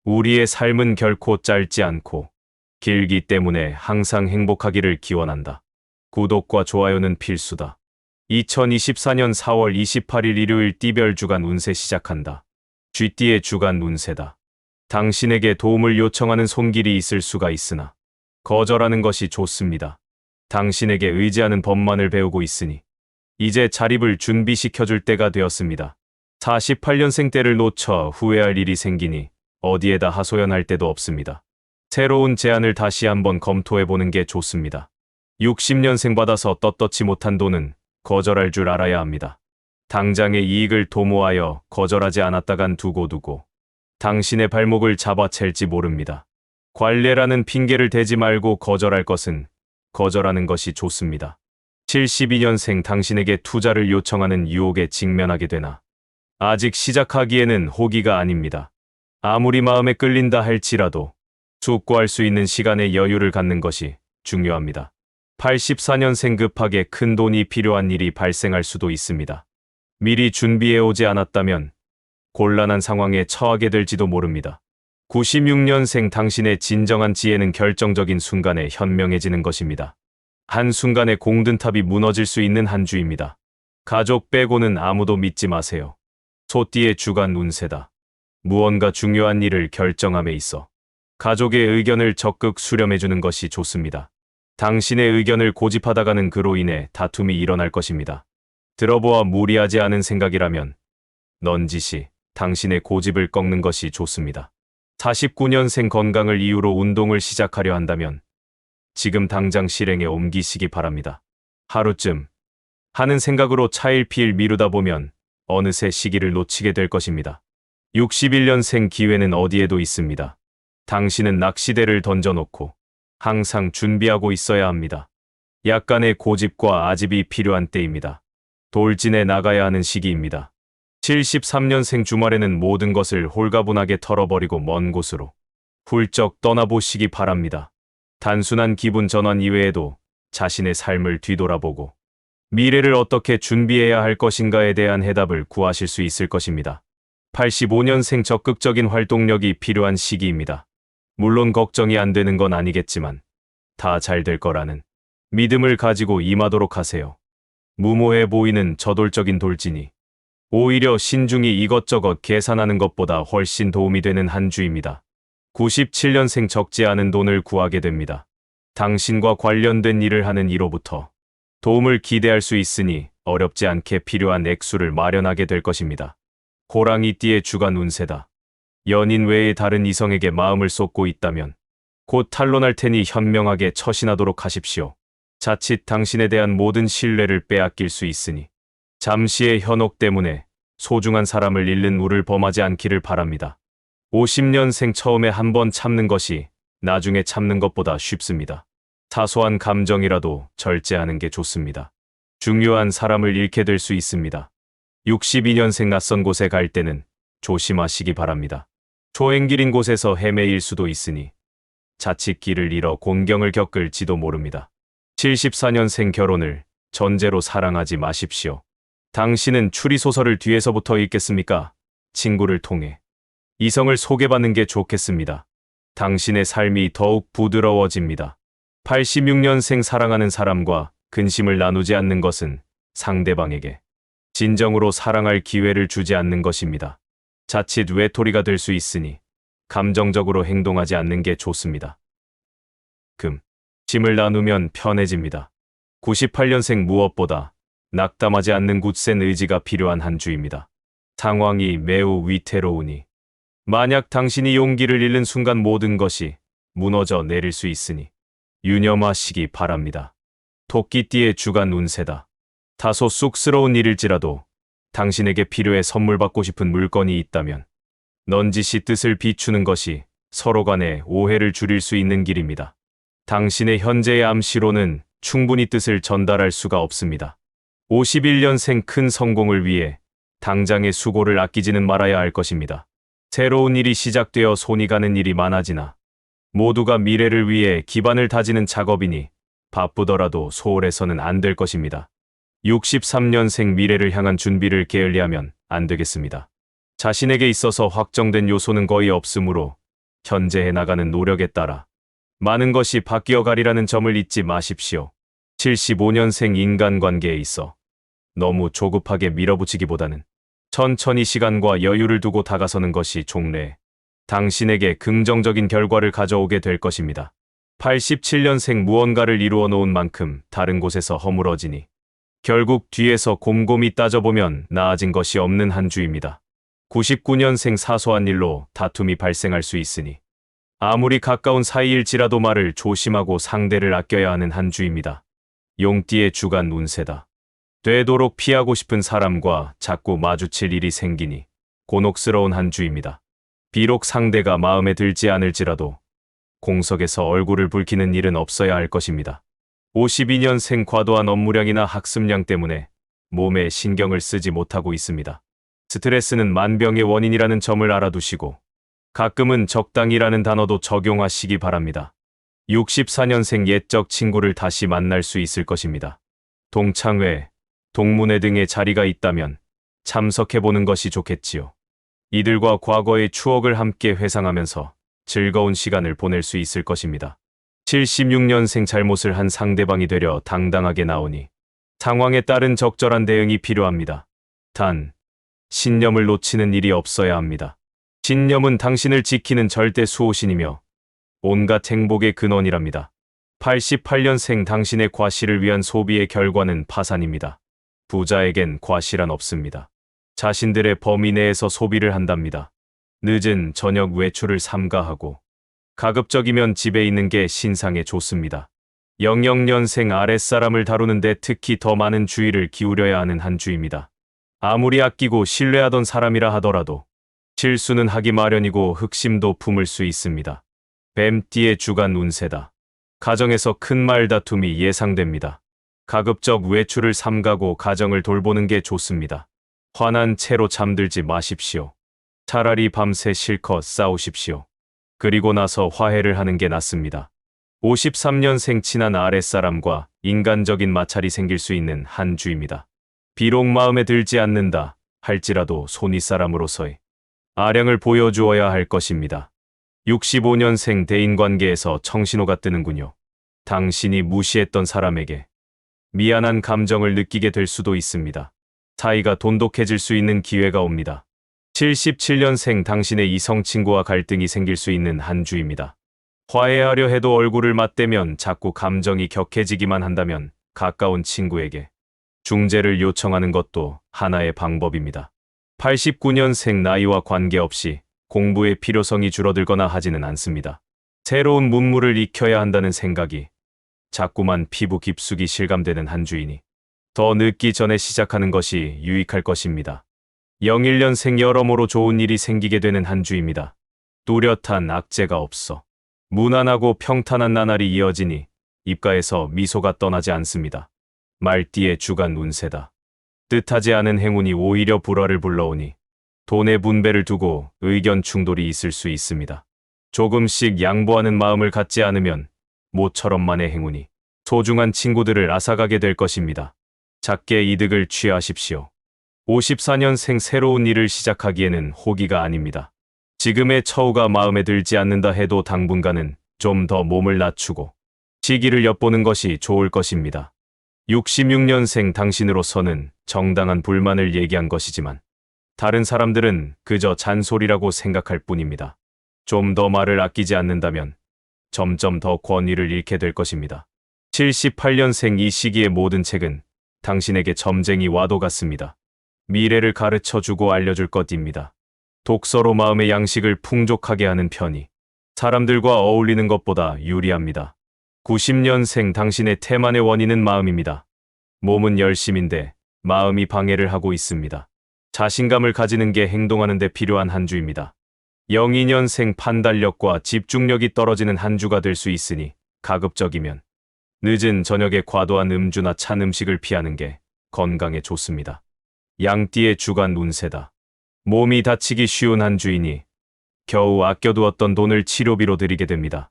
우리의 삶은 결코 짧지 않고 길기 때문에 항상 행복하기를 기원한다. 구독과 좋아요는 필수다. 2024년 4월 28일 일요일 띠별 주간 운세 시작한다. 쥐띠의 주간 운세다. 당신에게 도움을 요청하는 손길이 있을 수가 있으나 거절하는 것이 좋습니다. 당신에게 의지하는 법만을 배우고 있으니 이제 자립을 준비시켜줄 때가 되었습니다. 48년생 때를 놓쳐 후회할 일이 생기니 어디에다 하소연할 데도 없습니다. 새로운 제안을 다시 한번 검토해보는 게 좋습니다. 60년생 받아서 떳떳지 못한 돈은 거절할 줄 알아야 합니다. 당장의 이익을 도모하여 거절하지 않았다간 두고두고 당신의 발목을 잡아챌지 모릅니다. 관례라는 핑계를 대지 말고 거절할 것은 거절하는 것이 좋습니다. 72년생 당신에게 투자를 요청하는 유혹에 직면하게 되나 아직 시작하기에는 호기가 아닙니다. 아무리 마음에 끌린다 할지라도 숙고할 수 있는 시간의 여유를 갖는 것이 중요합니다. 84년생 급하게 큰 돈이 필요한 일이 발생할 수도 있습니다. 미리 준비해오지 않았다면 곤란한 상황에 처하게 될지도 모릅니다. 96년생 당신의 진정한 지혜는 결정적인 순간에 현명해지는 것입니다. 한순간에 공든탑이 무너질 수 있는 한 주입니다. 가족 빼고는 아무도 믿지 마세요. 소띠의 주간 운세다. 무언가 중요한 일을 결정함에 있어 가족의 의견을 적극 수렴해주는 것이 좋습니다. 당신의 의견을 고집하다가는 그로 인해 다툼이 일어날 것입니다. 들어보아 무리하지 않은 생각이라면 넌지시 당신의 고집을 꺾는 것이 좋습니다. 49년생 건강을 이유로 운동을 시작하려 한다면 지금 당장 실행에 옮기시기 바랍니다. 하루쯤 하는 생각으로 차일피일 미루다 보면 어느새 시기를 놓치게 될 것입니다. 61년생 기회는 어디에도 있습니다. 당신은 낚시대를 던져놓고 항상 준비하고 있어야 합니다. 약간의 고집과 아집이 필요한 때입니다. 돌진해 나가야 하는 시기입니다. 73년생 주말에는 모든 것을 홀가분하게 털어버리고 먼 곳으로 훌쩍 떠나보시기 바랍니다. 단순한 기분 전환 이외에도 자신의 삶을 뒤돌아보고 미래를 어떻게 준비해야 할 것인가에 대한 해답을 구하실 수 있을 것입니다. 85년생 적극적인 활동력이 필요한 시기입니다. 물론 걱정이 안 되는 건 아니겠지만 다 잘 될 거라는 믿음을 가지고 임하도록 하세요. 무모해 보이는 저돌적인 돌진이 오히려 신중히 이것저것 계산하는 것보다 훨씬 도움이 되는 한 주입니다. 97년생 적지 않은 돈을 구하게 됩니다. 당신과 관련된 일을 하는 이로부터 도움을 기대할 수 있으니 어렵지 않게 필요한 액수를 마련하게 될 것입니다. 호랑이띠의 주간 운세다. 연인 외의 다른 이성에게 마음을 쏟고 있다면 곧 탄로날 테니 현명하게 처신하도록 하십시오. 자칫 당신에 대한 모든 신뢰를 빼앗길 수 있으니 잠시의 현혹 때문에 소중한 사람을 잃는 우를 범하지 않기를 바랍니다. 50년생 처음에 한번 참는 것이 나중에 참는 것보다 쉽습니다. 사소한 감정이라도 절제하는 게 좋습니다. 중요한 사람을 잃게 될 수 있습니다. 62년생 낯선 곳에 갈 때는 조심하시기 바랍니다. 초행길인 곳에서 헤매일 수도 있으니 자칫 길을 잃어 곤경을 겪을지도 모릅니다. 74년생 결혼을 전제로 사랑하지 마십시오. 당신은 추리소설을 뒤에서부터 읽겠습니까? 친구를 통해 이성을 소개받는 게 좋겠습니다. 당신의 삶이 더욱 부드러워집니다. 86년생 사랑하는 사람과 근심을 나누지 않는 것은 상대방에게 진정으로 사랑할 기회를 주지 않는 것입니다. 자칫 외톨이가 될 수 있으니 감정적으로 행동하지 않는 게 좋습니다. 짐을 나누면 편해집니다. 98년생 무엇보다 낙담하지 않는 굳센 의지가 필요한 한 주입니다. 상황이 매우 위태로우니 만약 당신이 용기를 잃는 순간 모든 것이 무너져 내릴 수 있으니 유념하시기 바랍니다. 토끼띠의 주간 운세다. 다소 쑥스러운 일일지라도 당신에게 필요해 선물 받고 싶은 물건이 있다면 넌지시 뜻을 비추는 것이 서로 간의 오해를 줄일 수 있는 길입니다. 당신의 현재의 암시로는 충분히 뜻을 전달할 수가 없습니다. 51년생 큰 성공을 위해 당장의 수고를 아끼지는 말아야 할 것입니다. 새로운 일이 시작되어 손이 가는 일이 많아지나 모두가 미래를 위해 기반을 다지는 작업이니 바쁘더라도 소홀해서는 안 될 것입니다. 63년생 미래를 향한 준비를 게을리하면 안 되겠습니다. 자신에게 있어서 확정된 요소는 거의 없으므로 현재 해나가는 노력에 따라 많은 것이 바뀌어 가리라는 점을 잊지 마십시오. 75년생 인간관계에 있어 너무 조급하게 밀어붙이기보다는 천천히 시간과 여유를 두고 다가서는 것이 종래 당신에게 긍정적인 결과를 가져오게 될 것입니다. 87년생 무언가를 이루어 놓은 만큼 다른 곳에서 허물어지니 결국 뒤에서 곰곰이 따져보면 나아진 것이 없는 한 주입니다. 99년생 사소한 일로 다툼이 발생할 수 있으니 아무리 가까운 사이일지라도 말을 조심하고 상대를 아껴야 하는 한 주입니다. 용띠의 주간 운세다. 되도록 피하고 싶은 사람과 자꾸 마주칠 일이 생기니 곤혹스러운 한 주입니다. 비록 상대가 마음에 들지 않을지라도 공석에서 얼굴을 붉히는 일은 없어야 할 것입니다. 52년생 과도한 업무량이나 학습량 때문에 몸에 신경을 쓰지 못하고 있습니다. 스트레스는 만병의 원인이라는 점을 알아두시고 가끔은 적당히라는 단어도 적용하시기 바랍니다. 64년생 옛적 친구를 다시 만날 수 있을 것입니다. 동창회, 동문회 등의 자리가 있다면 참석해보는 것이 좋겠지요. 이들과 과거의 추억을 함께 회상하면서 즐거운 시간을 보낼 수 있을 것입니다. 76년생 잘못을 한 상대방이 되려 당당하게 나오니 상황에 따른 적절한 대응이 필요합니다. 단, 신념을 놓치는 일이 없어야 합니다. 신념은 당신을 지키는 절대 수호신이며 온갖 행복의 근원이랍니다. 88년생 당신의 과시를 위한 소비의 결과는 파산입니다. 부자에겐 과시란 없습니다. 자신들의 범위 내에서 소비를 한답니다. 늦은 저녁 외출을 삼가하고 가급적이면 집에 있는 게 신상에 좋습니다. 00년생 아랫사람을 다루는데 특히 더 많은 주의를 기울여야 하는 한 주입니다. 아무리 아끼고 신뢰하던 사람이라 하더라도 실수는 하기 마련이고 흑심도 품을 수 있습니다. 뱀띠의 주간 운세다. 가정에서 큰 말다툼이 예상됩니다. 가급적 외출을 삼가고 가정을 돌보는 게 좋습니다. 화난 채로 잠들지 마십시오. 차라리 밤새 실컷 싸우십시오. 그리고 나서 화해를 하는 게 낫습니다. 53년생 친한 아랫사람과 인간적인 마찰이 생길 수 있는 한 주입니다. 비록 마음에 들지 않는다 할지라도 손윗사람으로서의 아량을 보여주어야 할 것입니다. 65년생 대인관계에서 청신호가 뜨는군요. 당신이 무시했던 사람에게 미안한 감정을 느끼게 될 수도 있습니다. 사이가 돈독해질 수 있는 기회가 옵니다. 77년생 당신의 이성 친구와 갈등이 생길 수 있는 한 주입니다. 화해하려 해도 얼굴을 맞대면 자꾸 감정이 격해지기만 한다면 가까운 친구에게 중재를 요청하는 것도 하나의 방법입니다. 89년생 나이와 관계없이 공부의 필요성이 줄어들거나 하지는 않습니다. 새로운 문물을 익혀야 한다는 생각이 자꾸만 피부 깊숙이 실감되는 한 주이니 더 늦기 전에 시작하는 것이 유익할 것입니다. 01년생 여러모로 좋은 일이 생기게 되는 한 주입니다. 뚜렷한 악재가 없어 무난하고 평탄한 나날이 이어지니 입가에서 미소가 떠나지 않습니다. 말띠의 주간 운세다. 뜻하지 않은 행운이 오히려 불화를 불러오니 돈의 분배를 두고 의견 충돌이 있을 수 있습니다. 조금씩 양보하는 마음을 갖지 않으면 모처럼만의 행운이 소중한 친구들을 앗아가게 될 것입니다. 작게 이득을 취하십시오. 54년생 새로운 일을 시작하기에는 호기가 아닙니다. 지금의 처우가 마음에 들지 않는다 해도 당분간은 좀 더 몸을 낮추고 시기를 엿보는 것이 좋을 것입니다. 66년생 당신으로서는 정당한 불만을 얘기한 것이지만 다른 사람들은 그저 잔소리라고 생각할 뿐입니다. 좀 더 말을 아끼지 않는다면 점점 더 권위를 잃게 될 것입니다. 78년생 이 시기의 모든 책은 당신에게 점쟁이 와도 같습니다. 미래를 가르쳐주고 알려줄 것입니다. 독서로 마음의 양식을 풍족하게 하는 편이 사람들과 어울리는 것보다 유리합니다. 90년생 당신의 태만의 원인은 마음입니다. 몸은 열심인데 마음이 방해를 하고 있습니다. 자신감을 가지는 게 행동하는 데 필요한 한 주입니다. 02년생 판단력과 집중력이 떨어지는 한 주가 될 수 있으니 가급적이면 늦은 저녁에 과도한 음주나 찬 음식을 피하는 게 건강에 좋습니다. 양띠의 주간 운세다. 몸이 다치기 쉬운 한 주이니 겨우 아껴두었던 돈을 치료비로 들이게 됩니다.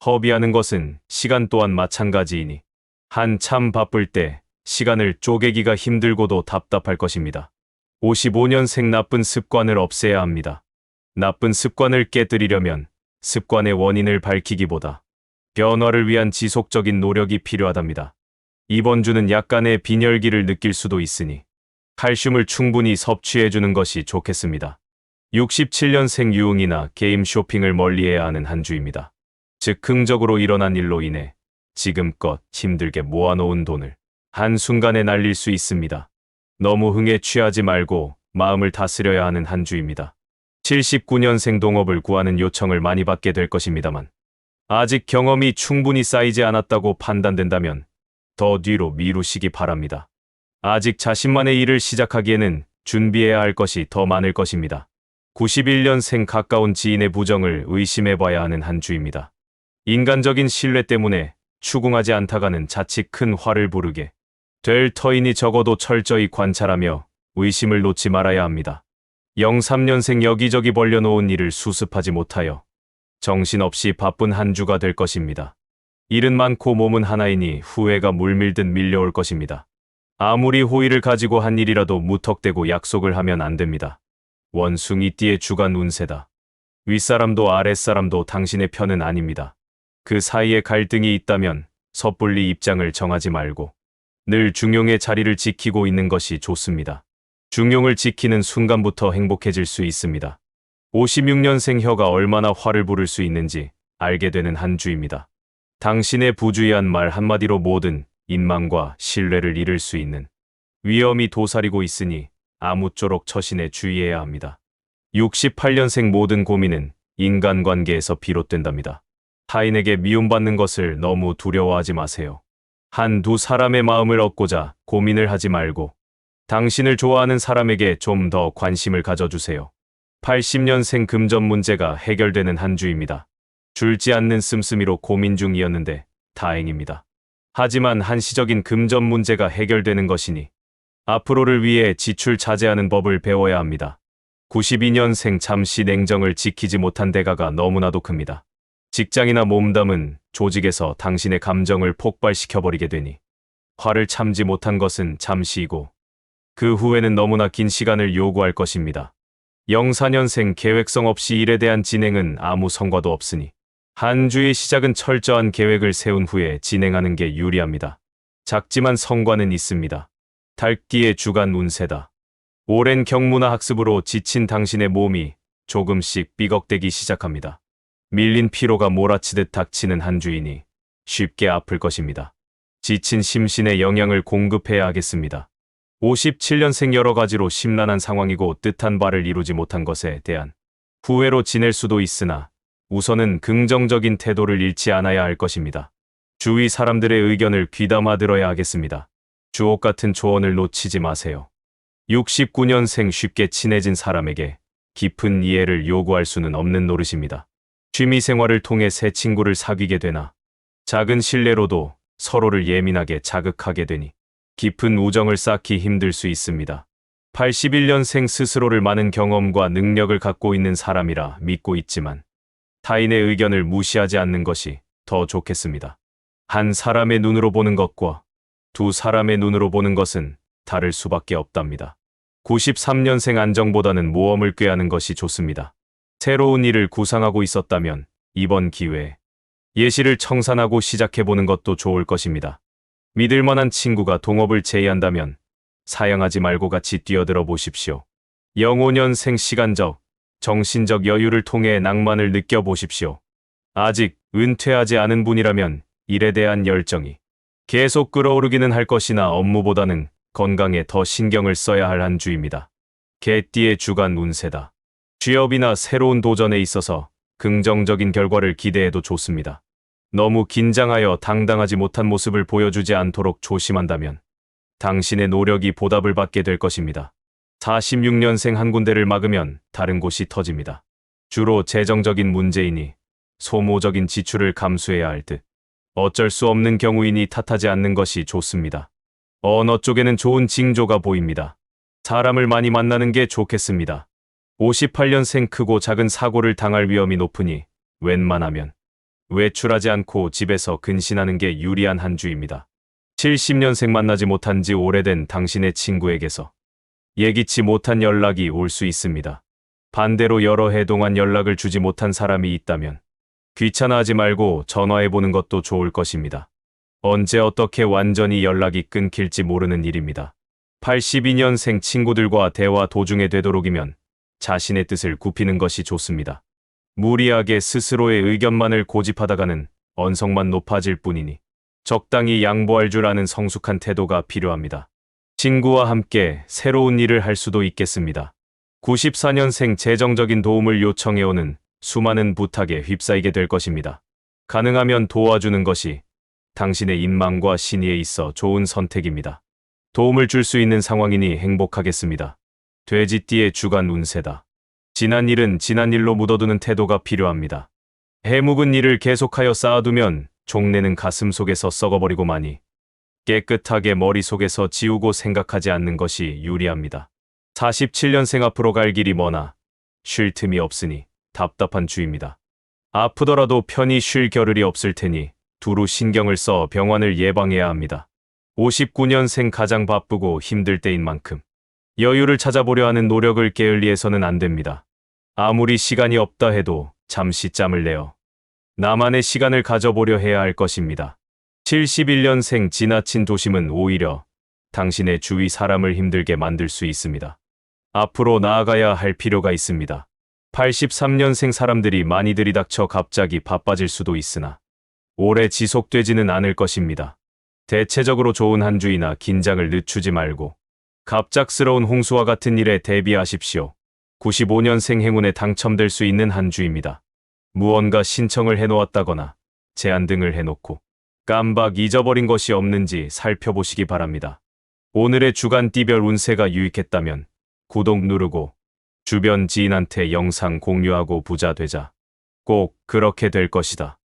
허비하는 것은 시간 또한 마찬가지이니 한참 바쁠 때 시간을 쪼개기가 힘들고도 답답할 것입니다. 55년생 나쁜 습관을 없애야 합니다. 나쁜 습관을 깨뜨리려면 습관의 원인을 밝히기보다 변화를 위한 지속적인 노력이 필요하답니다. 이번 주는 약간의 빈혈기를 느낄 수도 있으니 칼슘을 충분히 섭취해주는 것이 좋겠습니다. 67년생 유흥이나 게임 쇼핑을 멀리해야 하는 한 주입니다. 즉흥적으로 일어난 일로 인해 지금껏 힘들게 모아놓은 돈을 한순간에 날릴 수 있습니다. 너무 흥에 취하지 말고 마음을 다스려야 하는 한 주입니다. 79년생 동업을 구하는 요청을 많이 받게 될 것입니다만 아직 경험이 충분히 쌓이지 않았다고 판단된다면 더 뒤로 미루시기 바랍니다. 아직 자신만의 일을 시작하기에는 준비해야 할 것이 더 많을 것입니다. 91년생 가까운 지인의 부정을 의심해봐야 하는 한 주입니다. 인간적인 신뢰 때문에 추궁하지 않다가는 자칫 큰 화를 부르게 될 터이니 적어도 철저히 관찰하며 의심을 놓지 말아야 합니다. 03년생 여기저기 벌려놓은 일을 수습하지 못하여 정신없이 바쁜 한 주가 될 것입니다. 일은 많고 몸은 하나이니 후회가 물밀듯 밀려올 것입니다. 아무리 호의를 가지고 한 일이라도 무턱대고 약속을 하면 안 됩니다. 원숭이띠의 주간 운세다. 윗사람도 아랫사람도 당신의 편은 아닙니다. 그 사이에 갈등이 있다면 섣불리 입장을 정하지 말고 늘 중용의 자리를 지키고 있는 것이 좋습니다. 중용을 지키는 순간부터 행복해질 수 있습니다. 56년생 혀가 얼마나 화를 부를 수 있는지 알게 되는 한 주입니다. 당신의 부주의한 말 한마디로 모든 인망과 신뢰를 잃을 수 있는 위험이 도사리고 있으니 아무쪼록 처신에 주의해야 합니다. 68년생 모든 고민은 인간관계에서 비롯된답니다. 타인에게 미움받는 것을 너무 두려워하지 마세요. 한두 사람의 마음을 얻고자 고민을 하지 말고 당신을 좋아하는 사람에게 좀 더 관심을 가져주세요. 80년생 금전 문제가 해결되는 한 주입니다. 줄지 않는 씀씀이로 고민 중이었는데 다행입니다. 하지만 한시적인 금전 문제가 해결되는 것이니 앞으로를 위해 지출 자제하는 법을 배워야 합니다. 92년생 잠시 냉정을 지키지 못한 대가가 너무나도 큽니다. 직장이나 몸담은 조직에서 당신의 감정을 폭발시켜버리게 되니 화를 참지 못한 것은 잠시이고 그 후에는 너무나 긴 시간을 요구할 것입니다. 04년생 계획성 없이 일에 대한 진행은 아무 성과도 없으니 한 주의 시작은 철저한 계획을 세운 후에 진행하는 게 유리합니다. 작지만 성과는 있습니다. 달기의 주간 운세다. 오랜 경무나 학습으로 지친 당신의 몸이 조금씩 삐걱대기 시작합니다. 밀린 피로가 몰아치듯 닥치는 한 주이니 쉽게 아플 것입니다. 지친 심신에 영양을 공급해야 하겠습니다. 57년생 여러 가지로 심란한 상황이고 뜻한 바를 이루지 못한 것에 대한 후회로 지낼 수도 있으나 우선은 긍정적인 태도를 잃지 않아야 할 것입니다. 주위 사람들의 의견을 귀담아 들어야 하겠습니다. 주옥 같은 조언을 놓치지 마세요. 69년생 쉽게 친해진 사람에게 깊은 이해를 요구할 수는 없는 노릇입니다. 취미생활을 통해 새 친구를 사귀게 되나 작은 신뢰로도 서로를 예민하게 자극하게 되니 깊은 우정을 쌓기 힘들 수 있습니다. 81년생 스스로를 많은 경험과 능력을 갖고 있는 사람이라 믿고 있지만 타인의 의견을 무시하지 않는 것이 더 좋겠습니다. 한 사람의 눈으로 보는 것과 두 사람의 눈으로 보는 것은 다를 수밖에 없답니다. 93년생 안정보다는 모험을 꾀하는 것이 좋습니다. 새로운 일을 구상하고 있었다면 이번 기회에 예시를 청산하고 시작해보는 것도 좋을 것입니다. 믿을 만한 친구가 동업을 제의한다면 사양하지 말고 같이 뛰어들어 보십시오. 05년생 시간적, 정신적 여유를 통해 낭만을 느껴보십시오. 아직 은퇴하지 않은 분이라면 일에 대한 열정이 계속 끌어오르기는 할 것이나 업무보다는 건강에 더 신경을 써야 할 한 주입니다. 개띠의 주간 운세다. 취업이나 새로운 도전에 있어서 긍정적인 결과를 기대해도 좋습니다. 너무 긴장하여 당당하지 못한 모습을 보여주지 않도록 조심한다면 당신의 노력이 보답을 받게 될 것입니다. 46년생 한 군데를 막으면 다른 곳이 터집니다. 주로 재정적인 문제이니 소모적인 지출을 감수해야 할 듯 어쩔 수 없는 경우이니 탓하지 않는 것이 좋습니다. 언어 쪽에는 좋은 징조가 보입니다. 사람을 많이 만나는 게 좋겠습니다. 58년생 크고 작은 사고를 당할 위험이 높으니 웬만하면 외출하지 않고 집에서 근신하는 게 유리한 한 주입니다. 70년생 만나지 못한 지 오래된 당신의 친구에게서 예기치 못한 연락이 올 수 있습니다. 반대로 여러 해 동안 연락을 주지 못한 사람이 있다면 귀찮아하지 말고 전화해보는 것도 좋을 것입니다. 언제 어떻게 완전히 연락이 끊길지 모르는 일입니다. 82년생 친구들과 대화 도중에 되도록이면 자신의 뜻을 굽히는 것이 좋습니다. 무리하게 스스로의 의견만을 고집하다가는 언성만 높아질 뿐이니 적당히 양보할 줄 아는 성숙한 태도가 필요합니다. 친구와 함께 새로운 일을 할 수도 있겠습니다. 94년생 재정적인 도움을 요청해오는 수많은 부탁에 휩싸이게 될 것입니다. 가능하면 도와주는 것이 당신의 인망과 신의에 있어 좋은 선택입니다. 도움을 줄 수 있는 상황이니 행복하겠습니다. 돼지띠의 주간 운세다. 지난 일은 지난 일로 묻어두는 태도가 필요합니다. 해묵은 일을 계속하여 쌓아두면 종래는 가슴 속에서 썩어버리고 마니 깨끗하게 머릿속에서 지우고 생각하지 않는 것이 유리합니다. 47년생 앞으로 갈 길이 머나 쉴 틈이 없으니 답답한 주입니다. 아프더라도 편히 쉴 겨를이 없을 테니 두루 신경을 써 병환을 예방해야 합니다. 59년생 가장 바쁘고 힘들 때인 만큼 여유를 찾아보려 하는 노력을 게을리해서는 안 됩니다. 아무리 시간이 없다 해도 잠시 짬을 내어 나만의 시간을 가져보려 해야 할 것입니다. 71년생 지나친 도심은 오히려 당신의 주위 사람을 힘들게 만들 수 있습니다. 앞으로 나아가야 할 필요가 있습니다. 83년생 사람들이 많이 들이닥쳐 갑자기 바빠질 수도 있으나 오래 지속되지는 않을 것입니다. 대체적으로 좋은 한 주이나 긴장을 늦추지 말고 갑작스러운 홍수와 같은 일에 대비하십시오. 95년생 행운에 당첨될 수 있는 한 주입니다. 무언가 신청을 해놓았다거나 제안 등을 해놓고 깜박 잊어버린 것이 없는지 살펴보시기 바랍니다. 오늘의 주간 띠별 운세가 유익했다면 구독 누르고 주변 지인한테 영상 공유하고 부자 되자. 꼭 그렇게 될 것이다.